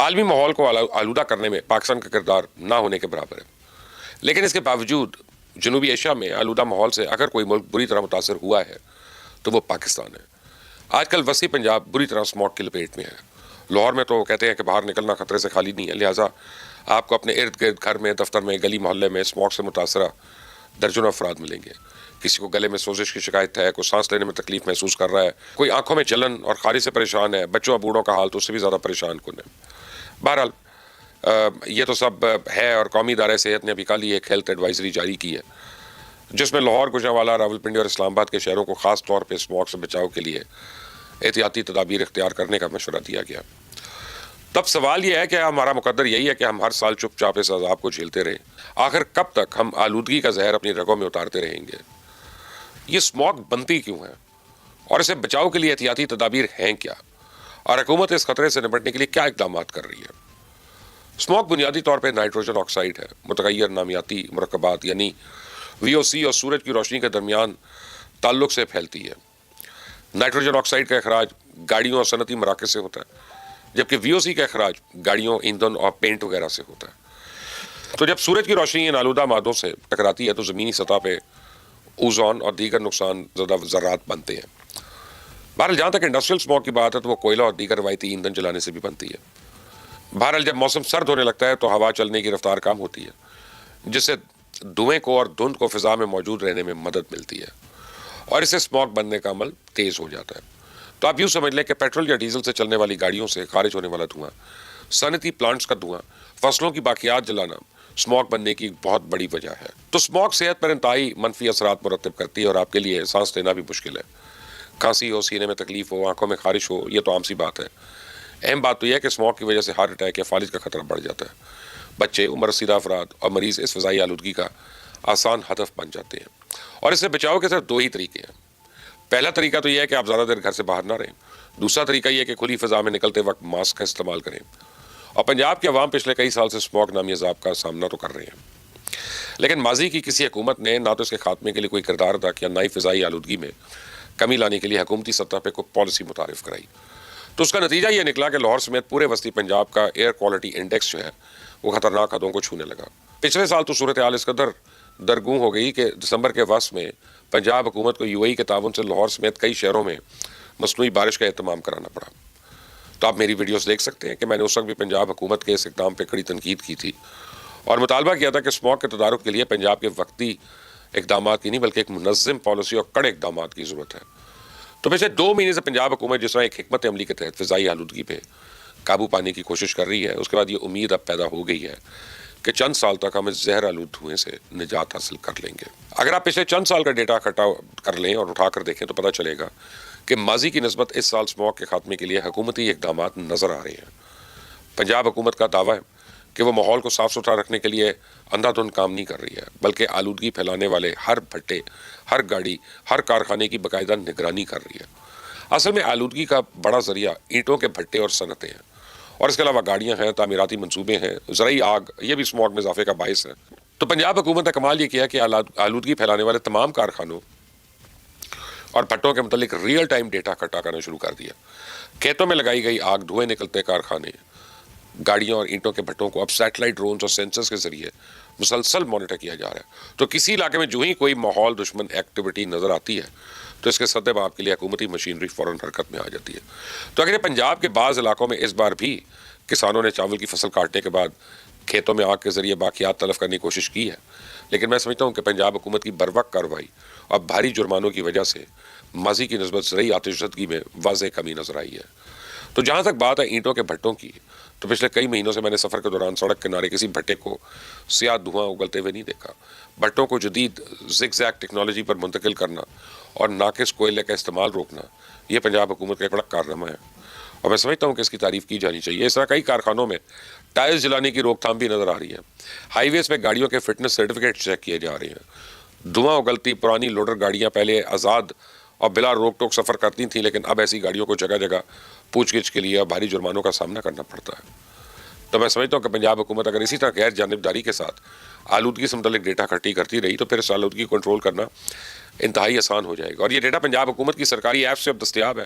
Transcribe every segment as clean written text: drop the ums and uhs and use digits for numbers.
عالمی ماحول کو آلودہ کرنے میں پاکستان کا کردار نہ ہونے کے برابر ہے، لیکن اس کے باوجود جنوبی ایشیا میں آلودہ ماحول سے اگر کوئی ملک بری طرح متاثر ہوا ہے تو وہ پاکستان ہے۔ آج کل وسیع پنجاب بری طرح اسموگ کی لپیٹ میں ہے۔ لاہور میں تو کہتے ہیں کہ باہر نکلنا خطرے سے خالی نہیں ہے، لہٰذا آپ کو اپنے ارد گرد گھر میں، دفتر میں، گلی محلے میں اسموگ سے متاثرہ درجنوں افراد ملیں گے۔ کسی کو گلے میں سوزش کی شکایت ہے، کوئی سانس لینے میں تکلیف محسوس کر رہا ہے، کوئی آنکھوں میں جلن اور خارش سے پریشان ہے، بچوں اور بوڑھوں کا حال تو اس سے بھی زیادہ پریشان کن ہے۔ بہرحال یہ تو سب ہے، اور قومی ادارہ صحت نے ابھی کل ہی ایک ہیلتھ ایڈوائزری جاری کی ہے جس میں لاہور، گوجرانوالا، راولپنڈی اور اسلام آباد کے شہروں کو خاص طور پہ اسموگ سے بچاؤ کے لیے احتیاطی تدابیر اختیار کرنے کا مشورہ دیا گیا۔ تب سوال یہ ہے کہ ہمارا مقدر یہی ہے کہ ہم ہر سال چپ چاپ اس عذاب کو جھیلتے رہیں؟ آخر کب تک ہم آلودگی کا زہر اپنی رگوں میں اتارتے رہیں گے؟ یہ اسموگ بنتی کیوں ہے اور اسے بچاؤ کے لیے احتیاطی تدابیر ہیں کیا، اور حکومت اس خطرے سے نمٹنے کے لیے کیا اقدامات کر رہی ہے؟ اسموگ بنیادی طور پہ نائٹروجن آکسائڈ ہے، متغیر نامیاتی مرکبات یعنی VOC اور سورج کی روشنی کے درمیان تعلق سے پھیلتی ہے۔ نائٹروجن آکسائڈ کا اخراج گاڑیوں اور صنعتی مراکز سے ہوتا ہے، جبکہ VOC کا اخراج گاڑیوں، ایندھن اور پینٹ وغیرہ سے ہوتا ہے۔ تو جب سورج کی روشنی ان آلودہ مادوں سے ٹکراتی ہے تو زمینی سطح پہ اوزون اور دیگر نقصان زدہ ذرات بنتے ہیں۔ بہرحال جہاں تک انڈسٹریل اسموگ کی بات ہے تو وہ کوئلہ اور دیگر روایتی ایندھن جلانے سے بھی بنتی ہے۔ بہرحال جب موسم سرد ہونے لگتا ہے تو ہوا چلنے کی رفتار کم ہوتی ہے، جس سے دھوئیں کو اور دھند کو فضا میں موجود رہنے میں مدد ملتی ہے، اور اسے اسموگ بننے کا عمل تیز ہو جاتا ہے۔ تو آپ یوں سمجھ لیں کہ پیٹرول یا ڈیزل سے چلنے والی گاڑیوں سے خارج ہونے والا دھواں، صنعتی پلانٹس کا دھواں، فصلوں کی باقیات جلانا اسموگ بننے کی بہت بڑی وجہ ہے۔ تو اسموگ صحت پر انتہائی منفی اثرات مرتب کرتی ہے، اور آپ کے لیے سانس لینا بھی مشکل ہے۔ کھانسی ہو، سینے میں تکلیف ہو، آنکھوں میں خارش ہو، یہ تو عام سی بات ہے۔ اہم بات تو یہ ہے کہ اسموگ کی وجہ سے ہارٹ اٹیک یا فالج کا خطرہ بڑھ جاتا ہے۔ بچے، عمر رسیدہ افراد اور مریض اس فضائی آلودگی کا آسان ہدف بن جاتے ہیں، اور اس سے بچاؤ کے صرف دو ہی طریقے ہیں۔ پہلا طریقہ تو یہ ہے کہ آپ زیادہ دیر گھر سے باہر نہ رہیں۔ دوسرا طریقہ یہ ہے کہ کھلی فضا میں نکلتے وقت ماسک کا استعمال کریں۔ اور پنجاب کے عوام پچھلے کئی سال سے اسموگ نامی عذاب کا سامنا تو کر رہے ہیں، لیکن ماضی کی کسی حکومت نے نہ تو اس کے خاتمے کے لیے کوئی کردار ادا کیا، نہ ہی فضائی آلودگی میں کمی لانے کے لیے حکومتی سطح پہ کوئی پالیسی متعارف کرائی۔ تو اس کا نتیجہ یہ نکلا کہ لاہور سمیت پورے وسطی پنجاب کا ایئر کوالٹی انڈیکس جو ہے وہ خطرناک حدوں کو چھونے لگا۔ پچھلے سال تو صورتحال اس قدر درگوں ہو گئی کہ دسمبر کے وسط میں پنجاب حکومت کو UAE کے تعاون سے لاہور سمیت کئی شہروں میں مصنوعی بارش کا اہتمام کرانا پڑا۔ تو آپ میری ویڈیوز دیکھ سکتے ہیں کہ میں نے اس وقت بھی پنجاب حکومت کے اس اقدام پہ کڑی تنقید کی تھی، اور مطالبہ کیا تھا کہ اسموگ کے تدارک کے لیے پنجاب کے وقتی اقدامات کی نہیں بلکہ ایک منظم پالیسی اور کڑے اقدامات کی ضرورت ہے۔ تو پچھلے 2 مہینے سے پنجاب حکومت جس طرح ایک حکمت عملی کے تحت فضائی آلودگی پہ قابو پانے کی کوشش کر رہی ہے، اس کے بعد یہ امید اب پیدا ہو گئی ہے کہ چند سال تک ہم اس زہر آلود دھوئیں سے نجات حاصل کر لیں گے۔ اگر آپ پچھلے چند سال کا ڈیٹا اکٹھا کر لیں اور اٹھا کر دیکھیں تو پتہ چلے گا کہ ماضی کی نسبت اس سال اسموگ کے خاتمے کے لیے حکومتی اقدامات نظر آ رہے ہیں۔ پنجاب حکومت کا دعویٰ ہے کہ وہ ماحول کو صاف ستھرا رکھنے کے لیے اندھا دھند کام نہیں کر رہی ہے، بلکہ آلودگی پھیلانے والے ہر بھٹے، ہر گاڑی، ہر کارخانے کی باقاعدہ نگرانی کر رہی ہے۔ اصل میں آلودگی کا بڑا ذریعہ اینٹوں کے بھٹے اور صنعتیں ہیں، اور اس کے علاوہ گاڑیاں ہیں، تعمیراتی منصوبے ہیں، زرعی آگ، یہ بھی اسموگ میں اضافے کا باعث ہے۔ تو پنجاب حکومت نے کمال یہ کیا کہ آلودگی پھیلانے والے تمام کارخانوں اور بھٹوں کے متعلق ریئل ٹائم ڈیٹا اکٹھا کرنا شروع کر دیا۔ کھیتوں میں لگائی گئی آگ، دھوئیں نکلتے کارخانے، گاڑیوں اور اینٹوں کے بھٹوں کو اب سیٹلائٹ ڈرونز اور سینسرز کے ذریعے مسلسل مانیٹر کیا جا رہا ہے۔ تو کسی علاقے میں جو ہی کوئی ماحول دشمن ایکٹیویٹی نظر آتی ہے تو اس کے سدے باب کے لیے حکومتی مشینری فوراً حرکت میں آ جاتی ہے۔ تو اگر پنجاب کے بعض علاقوں میں اس بار بھی کسانوں نے چاول کی فصل کاٹنے کے بعد کھیتوں میں آگ کے ذریعے باقیات تلف کرنے کی کوشش کی ہے، لیکن میں سمجھتا ہوں کہ پنجاب حکومت کی بروقت کارروائی اور بھاری جرمانوں کی وجہ سے ماضی کی نسبت زرعی آتش زدگی میں واضح کمی نظر آئی ہے۔ تو جہاں تک بات ہے اینٹوں کے بھٹوں کی، تو پچھلے کئی مہینوں سے میں نے سفر کے دوران سڑک کنارے کسی بھٹے کو سیاہ دھواں اگلتے ہوئے نہیں دیکھا۔ بھٹوں کو جدید زگ زیگ ٹیکنالوجی پر منتقل کرنا اور ناقص کوئلے کا استعمال روکنا، یہ پنجاب حکومت کا ایک بڑا کارنامہ ہے، اور میں سمجھتا ہوں کہ اس کی تعریف کی جانی چاہیے۔ اس طرح کئی کارخانوں میں ٹائرز جلانے کی روک تھام بھی نظر آ رہی ہے۔ ہائی ویز پہ گاڑیوں کے فٹنس سرٹیفکیٹ چیک کیے جا رہے ہیں۔ دھواں اگلتی پرانی لوڈر گاڑیاں پہلے آزاد اور بلا روک ٹوک سفر کرتی تھیں، لیکن اب ایسی گاڑیوں کو جگہ جگہ پوچھ گچھ کے لیے اور بھاری جرمانوں کا سامنا کرنا پڑتا ہے۔ تو میں سمجھتا ہوں کہ پنجاب حکومت اگر اسی طرح غیر جانبداری کے ساتھ آلودگی سے متعلق ڈیٹا اکٹھی کرتی رہی تو پھر اس آلودگی کو کنٹرول کرنا انتہائی آسان ہو جائے گا۔ اور یہ ڈیٹا پنجاب حکومت کی سرکاری ایپ سے اب دستیاب ہے۔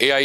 AI